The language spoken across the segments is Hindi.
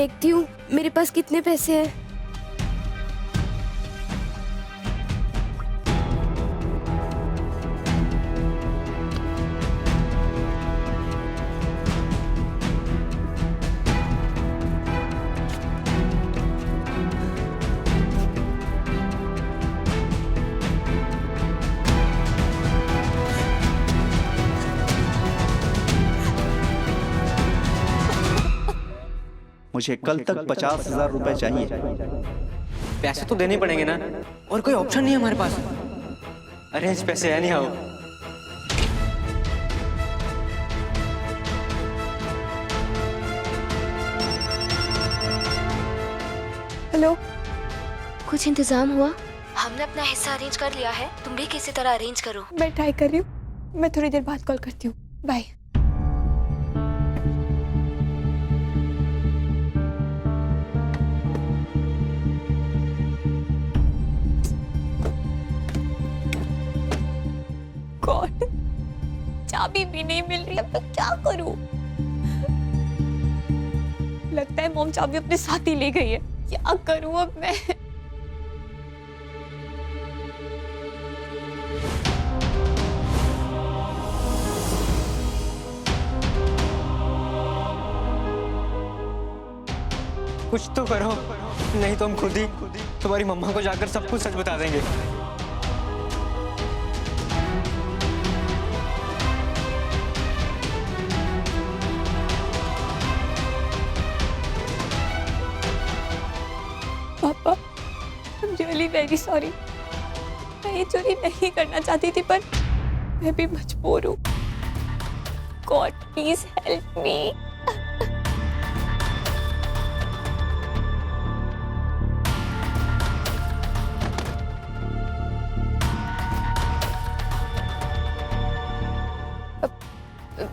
देखती हूँ मेरे पास कितने पैसे हैं। मुझे कल तक 50,000 रुपए चाहिए। पैसे तो देने पड़ेंगे ना, और कोई ऑप्शन नहीं है हमारे पास। अरेंज पैसे है नहीं आओ। हेलो, कुछ इंतजाम हुआ? हमने अपना हिस्सा अरेंज कर लिया है, तुम भी किसी तरह अरेंज करो। मैं ट्राई कर रही हूँ, मैं थोड़ी देर बाद कॉल करती हूँ। बाय। गॉड, चाबी भी नहीं मिल रही, अब मैं क्या करूं? लगता है मॉम चाबी अपने साथ ही ले गई है। क्या करूं अब मैं? कुछ तो करो, नहीं तो हम खुद ही तुम्हारी मम्मा को जाकर सब कुछ सच बता देंगे। पापा, I'm really very sorry। मैं ये चोरी नहीं करना चाहती थी, पर मैं भी मजबूर हूँ। God, please help me।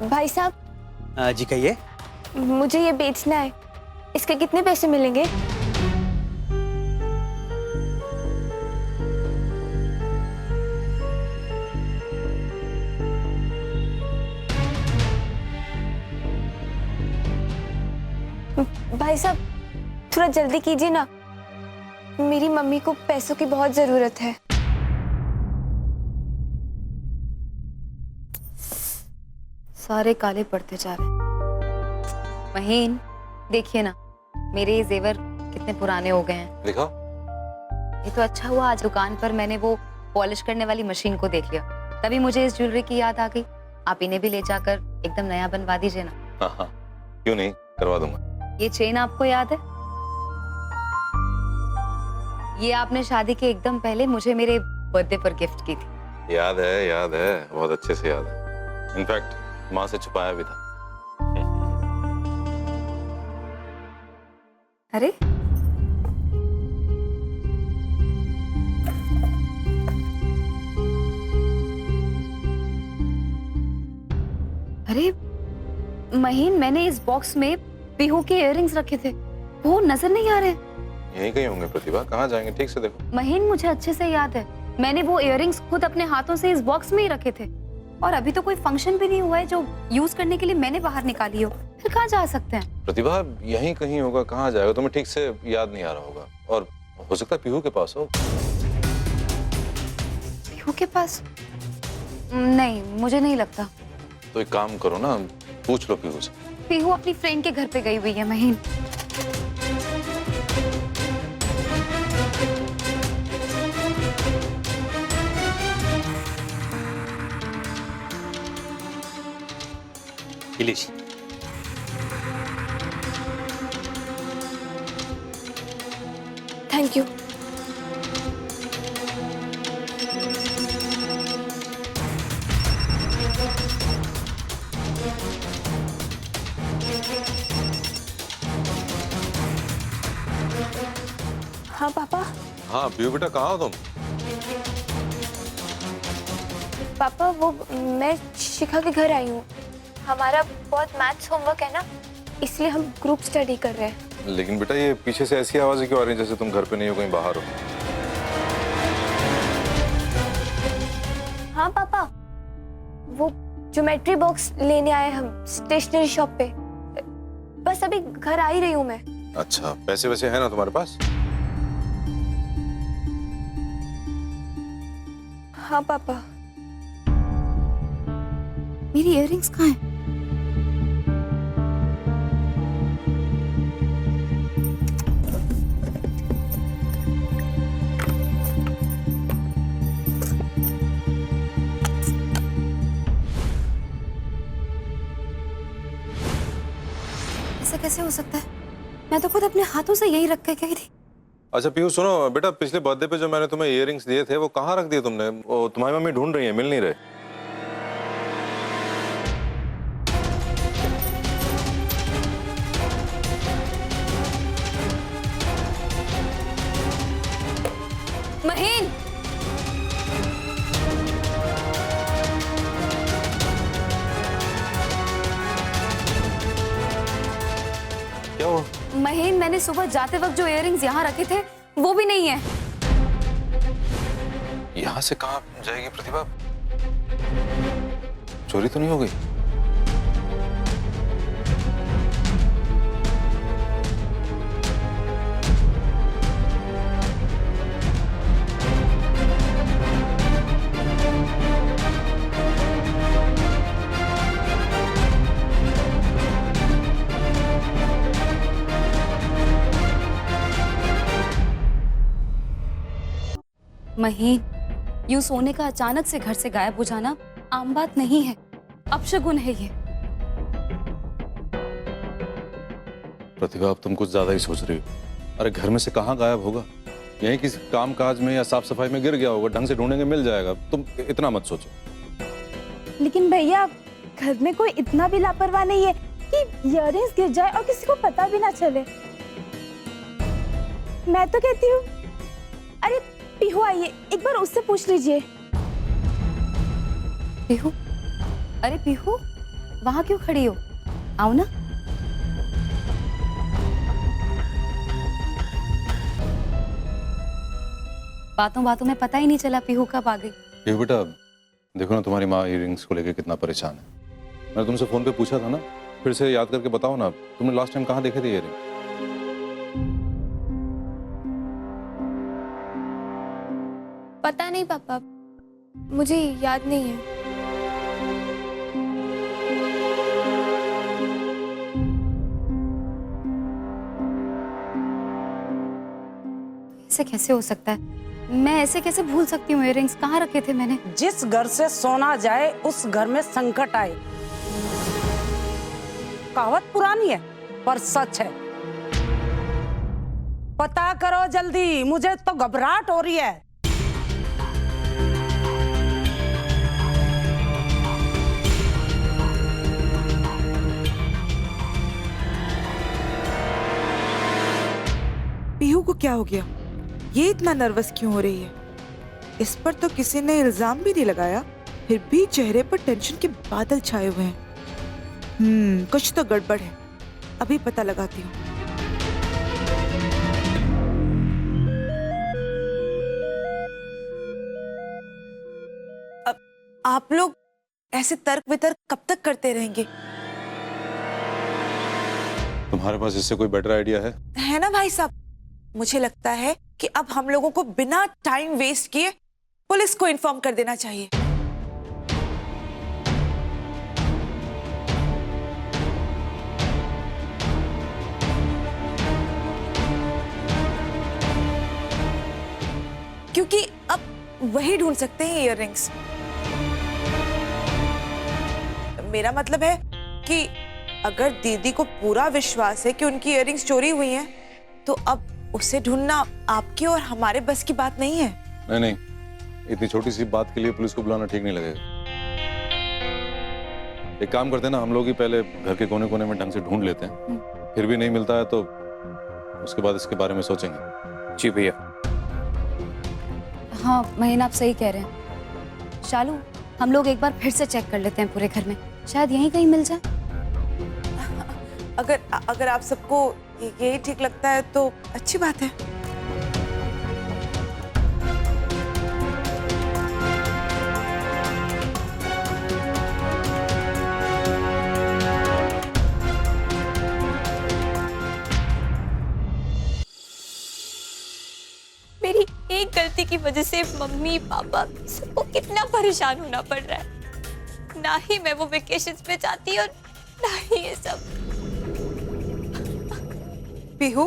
भाई साहब। जी कहिए। मुझे ये बेचना है, इसके कितने पैसे मिलेंगे? भाई साहब, थोड़ा जल्दी कीजिए ना, मेरी मम्मी को पैसों की बहुत जरूरत है। सारे काले पड़ते जा रहे। महीन, देखिए ना, मेरे ये जेवर कितने पुराने हो गए हैं। दिखाओ। ये तो अच्छा हुआ आज दुकान पर मैंने वो पॉलिश करने वाली मशीन को देख लिया, तभी मुझे इस ज्वेलरी की याद आ गई। आप इन्हें भी ले जाकर एकदम नया बनवा दीजिए ना। हाँ हाँ, क्यों नहीं, करवा दूंगा। ये चेन आपको याद है? ये आपने शादी के एकदम पहले मुझे मेरे बर्थडे पर गिफ्ट की थी। याद है, बहुत अच्छे से याद है। इनफैक्ट माँ से छुपाया भी था। अरे अरे महीन, मैंने इस बॉक्स में पीहू के इयररिंग्स रखे थे, वो नजर नहीं आ रहे। यहीं कहीं होंगे प्रतिभा, कहाँ जाएंगे, ठीक से देखो। महीन, मुझे अच्छे से याद है, मैंने वो इयररिंग्स खुद अपने हाथों से इस बॉक्स में ही रखे थे, और अभी तो कोई फंक्शन भी नहीं हुआ है जो यूज करने के लिए मैंने बाहर निकाली हो। फिर कहाँ जा सकते हैं? प्रतिभा यहीं कहीं होगा, कहाँ जाएगा, तुम्हें ठीक से याद नहीं आ रहा होगा, और हो सकता है पीहू के पास हो। पीहू के पास? नहीं, मुझे नहीं लगता। तो एक काम करो ना, पूछ लो पीहू से। पीहू अपनी फ्रेंड के घर पे गई हुई है महीन। Ilish, thank you. हाँ पापा। हाँ पीहू बेटा, कहाँ हो तुम? पापा, वो मैं शिखा के घर आई हूँ। हमारा बहुत मैथ्स होमवर्क है ना, इसलिए हम ग्रुप स्टडी कर रहे हैं। लेकिन बेटा ये पीछे से ऐसी आवाजें क्यों आ रही है जैसे तुम घर पे नहीं हो, कहीं बाहर हो? हाँ पापा, वो ज्योमेट्री बॉक्स लेने आए हम स्टेशनरी शॉप पे। बस अभी घर आ ही रही हूँ मैं। अच्छा, पैसे वैसे है ना तुम्हारे पास? हाँ पापा। मेरी इयररिंग्स कहाँ हैं? ऐसा कैसे हो सकता है? मैं तो खुद अपने हाथों से यही रख के गई थी। अच्छा पीहू सुनो बेटा, पिछले बर्थडे पे जो मैंने तुम्हें इयररिंग्स दिए थे वो कहाँ रख दिए तुमने? वो तुम्हारी मम्मी ढूंढ रही है, मिल नहीं रहे। महीन, क्या हुआ? महीन, मैंने सुबह जाते वक्त जो इयररिंग्स यहाँ रखे थे वो भी नहीं है। यहाँ से कहाँ जाएगी प्रतिभा? चोरी तो नहीं हो गई? महीन, यूं सोने का अचानक से घर से गायब हो जाना आम बात नहीं है, अपशगुन है ये। प्रतिभा अब तुम कुछ ज्यादा ही सोच रही हो। अरे घर में से कहाँ गायब होगा? यहीं किसी काम काज में या साफ सफाई में गिर गया होगा, ढंग से ढूंढेंगे मिल जाएगा। तुम इतना मत सोचो। लेकिन भैया, घर में कोई इतना भी लापरवाह नहीं है कि इयररिंग्स गिर जाए और किसी को पता भी ना चले। मैं तो कहती हूँ, अरे पीहू आइए, एक बार उससे पूछ लीजिए। पीहू, अरे पीहू, वहां क्यों खड़ी हो? आओ ना। बातों बातों में पता ही नहीं चला पीहू कब आ गई। ये बेटा देखो ना, तुम्हारी माँ इयररिंग्स को लेकर कितना परेशान है। मैंने तुमसे फोन पे पूछा था ना, फिर से याद करके बताओ ना, तुमने लास्ट टाइम कहाँ देखे थे इयररिंग? पता नहीं पापा, मुझे याद नहीं है। ऐसे कैसे हो सकता है? मैं ऐसे कैसे भूल सकती हूँ? इयररिंग्स कहाँ रखे थे मैंने? जिस घर से सोना जाए उस घर में संकट आए। कहावत पुरानी है पर सच है। पता करो जल्दी, मुझे तो घबराहट हो रही है। पीहू को क्या हो गया? ये इतना नर्वस क्यों हो रही है? इस पर तो किसी ने इल्जाम भी नहीं लगाया, फिर भी चेहरे पर टेंशन के बादल छाए हुए हैं। कुछ तो गड़बड़ है, अभी पता लगाती हूँ। अब आप लोग ऐसे तर्क वितर्क कब तक करते रहेंगे? तुम्हारे पास इससे कोई बेटर आइडिया है ना भाई साहब? मुझे लगता है कि अब हम लोगों को बिना टाइम वेस्ट किए पुलिस को इन्फॉर्म कर देना चाहिए। क्योंकि अब वही ढूंढ सकते हैं इयररिंग्स। मेरा मतलब है कि अगर दीदी को पूरा विश्वास है कि उनकी इयररिंग्स चोरी हुई हैं, तो अब उसे ढूंढना आपकी और हमारे बस की बात नहीं है। नहीं नहीं, इतनी छोटी सी बात के लिए पुलिस को बुलाना ठीक नहीं लगेगा। एक काम करते हैं ना, हम लोग ही पहले घर के कोने कोने में ढंग से ढूंढ लेते हैं, फिर भी नहीं मिलता है तो उसके बाद इसके बारे में सोचेंगे। जी भैया। हाँ महीन, आप सही कह रहे हैं। शालू, हम लोग एक बार फिर से चेक कर लेते हैं पूरे घर में, शायद यहीं कहीं मिल जाए। अगर आप सबको यही ठीक लगता है तो अच्छी बात है। एक गलती की वजह से मम्मी पापा सबको कितना परेशान होना पड़ रहा है। ना ही मैं वो वेकेशंस पे जाती और ना ही ये सब। पीहू,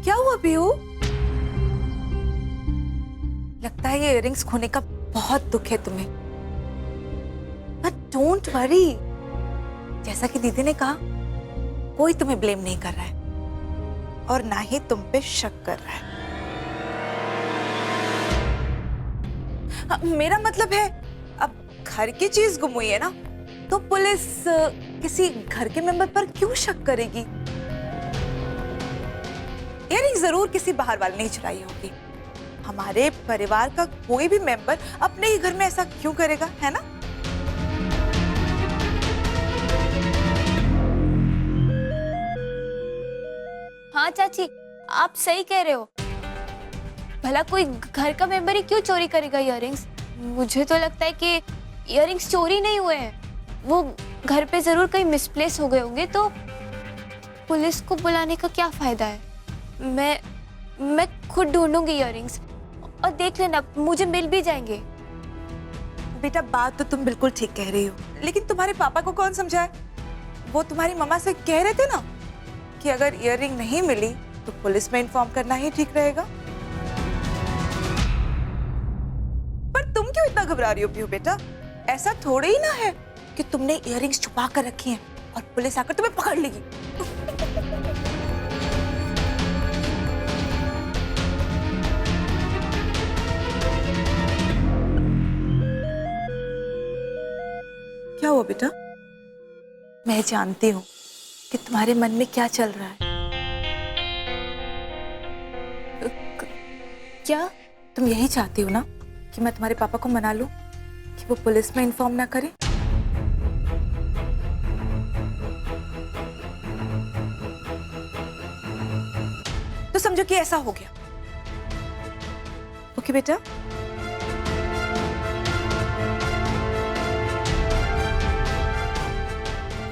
क्या हुआ पीहू? लगता है ये इयररिंग्स खोने का बहुत दुख है तुम्हें। बट डोंट वरी, जैसा कि दीदी ने कहा, कोई तुम्हें ब्लेम नहीं कर रहा है और ना ही तुम पे शक कर रहा है। मेरा मतलब है, अब घर की चीज गुम हुई है ना, तो पुलिस किसी घर के मेंबर पर क्यों शक करेगी? इयररिंग जरूर किसी बाहर वाले ने चुराई होगी। हमारे परिवार का कोई भी मेंबर अपने ही घर में ऐसा क्यों करेगा, है ना? हाँ चाची, आप सही कह रहे हो। भला कोई घर का मेंबर ही क्यों चोरी करेगा इयररिंग्स? मुझे तो लगता है कि इयररिंग्स चोरी नहीं हुए हैं, वो घर पे जरूर कहीं मिसप्लेस हो गए होंगे। तो पुलिस को बुलाने का क्या फायदा है? मैं खुद ढूंढूंगी इयररिंग्स और देख लेना, मुझे मिल भी जाएंगे। बेटा, बात तो तुम बिल्कुल ठीक कह रही हो, लेकिन तुम्हारे पापा को कौन समझाए? वो तुम्हारी मम्मा से कह रहे थे ना कि अगर इयररिंग नहीं मिली तो पुलिस में इन्फॉर्म करना ही ठीक रहेगा। पर तुम क्यों इतना घबरा रही हो पीहू बेटा? ऐसा थोड़े ही ना है कि तुमने इयररिंग्स छुपा कर रखी हैं और पुलिस आकर तुम्हें पकड़ लेगी। क्या हुआ बेटा? मैं जानती हूँ कि तुम्हारे मन में क्या चल रहा है। क्या? तुम यही चाहती हो ना कि मैं तुम्हारे पापा को मना लूं कि वो पुलिस में इन्फॉर्म ना करें? तो समझो कि ऐसा हो गया। ओके बेटा?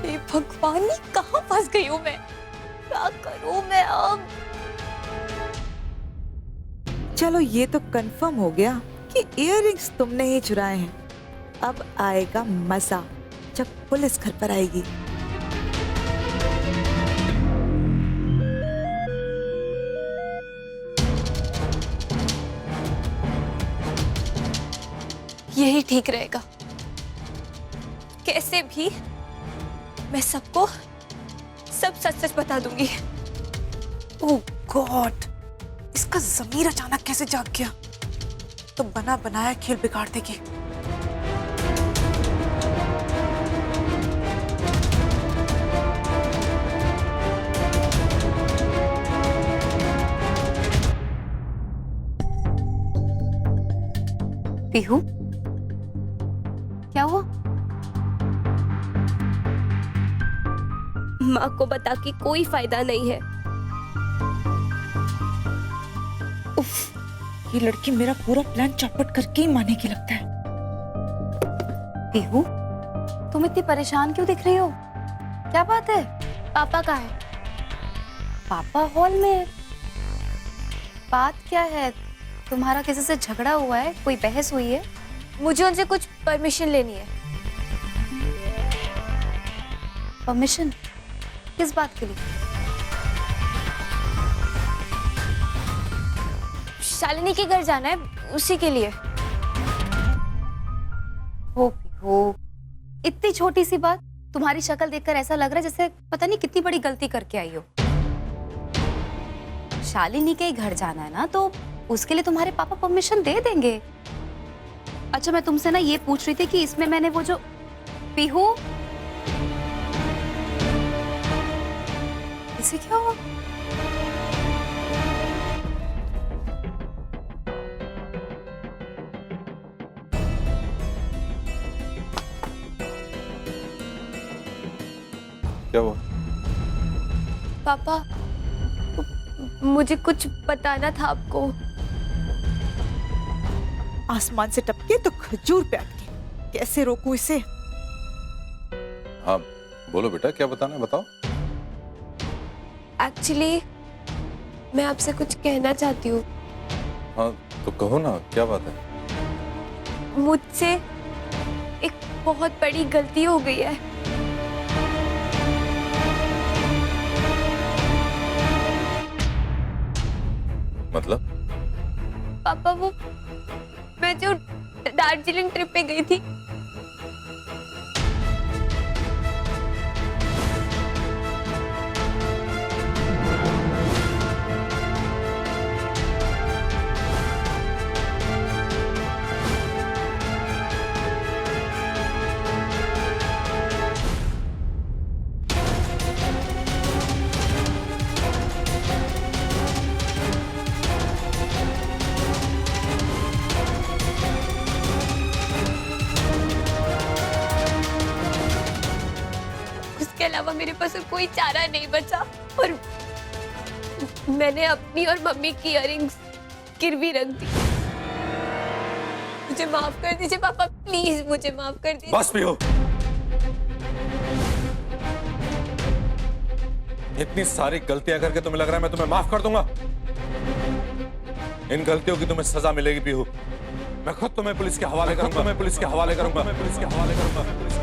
हे भगवान, ये कहाँ फंस गई हूँ मैं? क्या करूँ मैं अब? चलो, ये तो कंफर्म हो गया कि इयररिंग्स तुमने ही चुराए हैं। अब आएगा मजा जब पुलिस घर पर आएगी। यही ठीक रहेगा। कैसे भी मैं सबको सब सच सच बता दूंगी। ओह गॉड, इसका ज़मीर अचानक कैसे जाग गया? तो बना बनाया खेल बिगाड़ देगी। पीहू, क्या हुआ? माँ को बता के कोई फायदा नहीं है। ये लड़की मेरा पूरा प्लान चौपट करके ही मानेगी लगता है। पीहू, तुम इतनी परेशान क्यों दिख रही हो? क्या बात है? पापा कहाँ है? पापा हॉल में है। बात क्या है? तुम्हारा किसी से झगड़ा हुआ है? कोई बहस हुई है? मुझे उनसे कुछ परमिशन लेनी है। परमिशन? किस बात के लिए? शालिनी के घर जाना है, उसी के लिए। हो पीहू, इतनी छोटी सी बात। तुम्हारी शक्ल देखकर ऐसा लग रहा है जैसे पता नहीं कितनी बड़ी गलती करके आई हो। शालिनी के घर जाना है ना, तो उसके लिए तुम्हारे पापा परमिशन दे देंगे। अच्छा, मैं तुमसे ना ये पूछ रही थी कि इसमें मैंने वो जो पीहू, इसे क्या हुआ? क्या हुआ? पापा, मुझे कुछ बताना था आपको। आसमान से टपके तो खजूर पे अटके। कैसे रोकूं इसे? हाँ बोलो बेटा, क्या बताना है बताओ। एक्चुअली मैं आपसे कुछ कहना चाहती हूँ। हाँ तो कहो ना, क्या बात है। मुझसे एक बहुत बड़ी गलती हो गई है। मतलब? पापा, वो मैं जो दार्जिलिंग ट्रिप पे गई थी, उसके अलावा मेरे पास और कोई चारा नहीं बचा और मैंने अपनी और मम्मी की इयररिंग्स गिरवी रख दी। मुझे माफ कर दीजिए पापा, प्लीज मुझे माफ कर दीजिए। बस भी हो। इतनी सारी गलतियां करके तुम्हें लग रहा है मैं तुम्हें माफ कर दूंगा? इन गलतियों की तुम्हें सजा मिलेगी पीहू। मैं खुद तुम्हें पुलिस के हवाले करूंगा। मैं पुलिस के हवाले करूंगा। मैं पुलिस के हवाले करूंगा।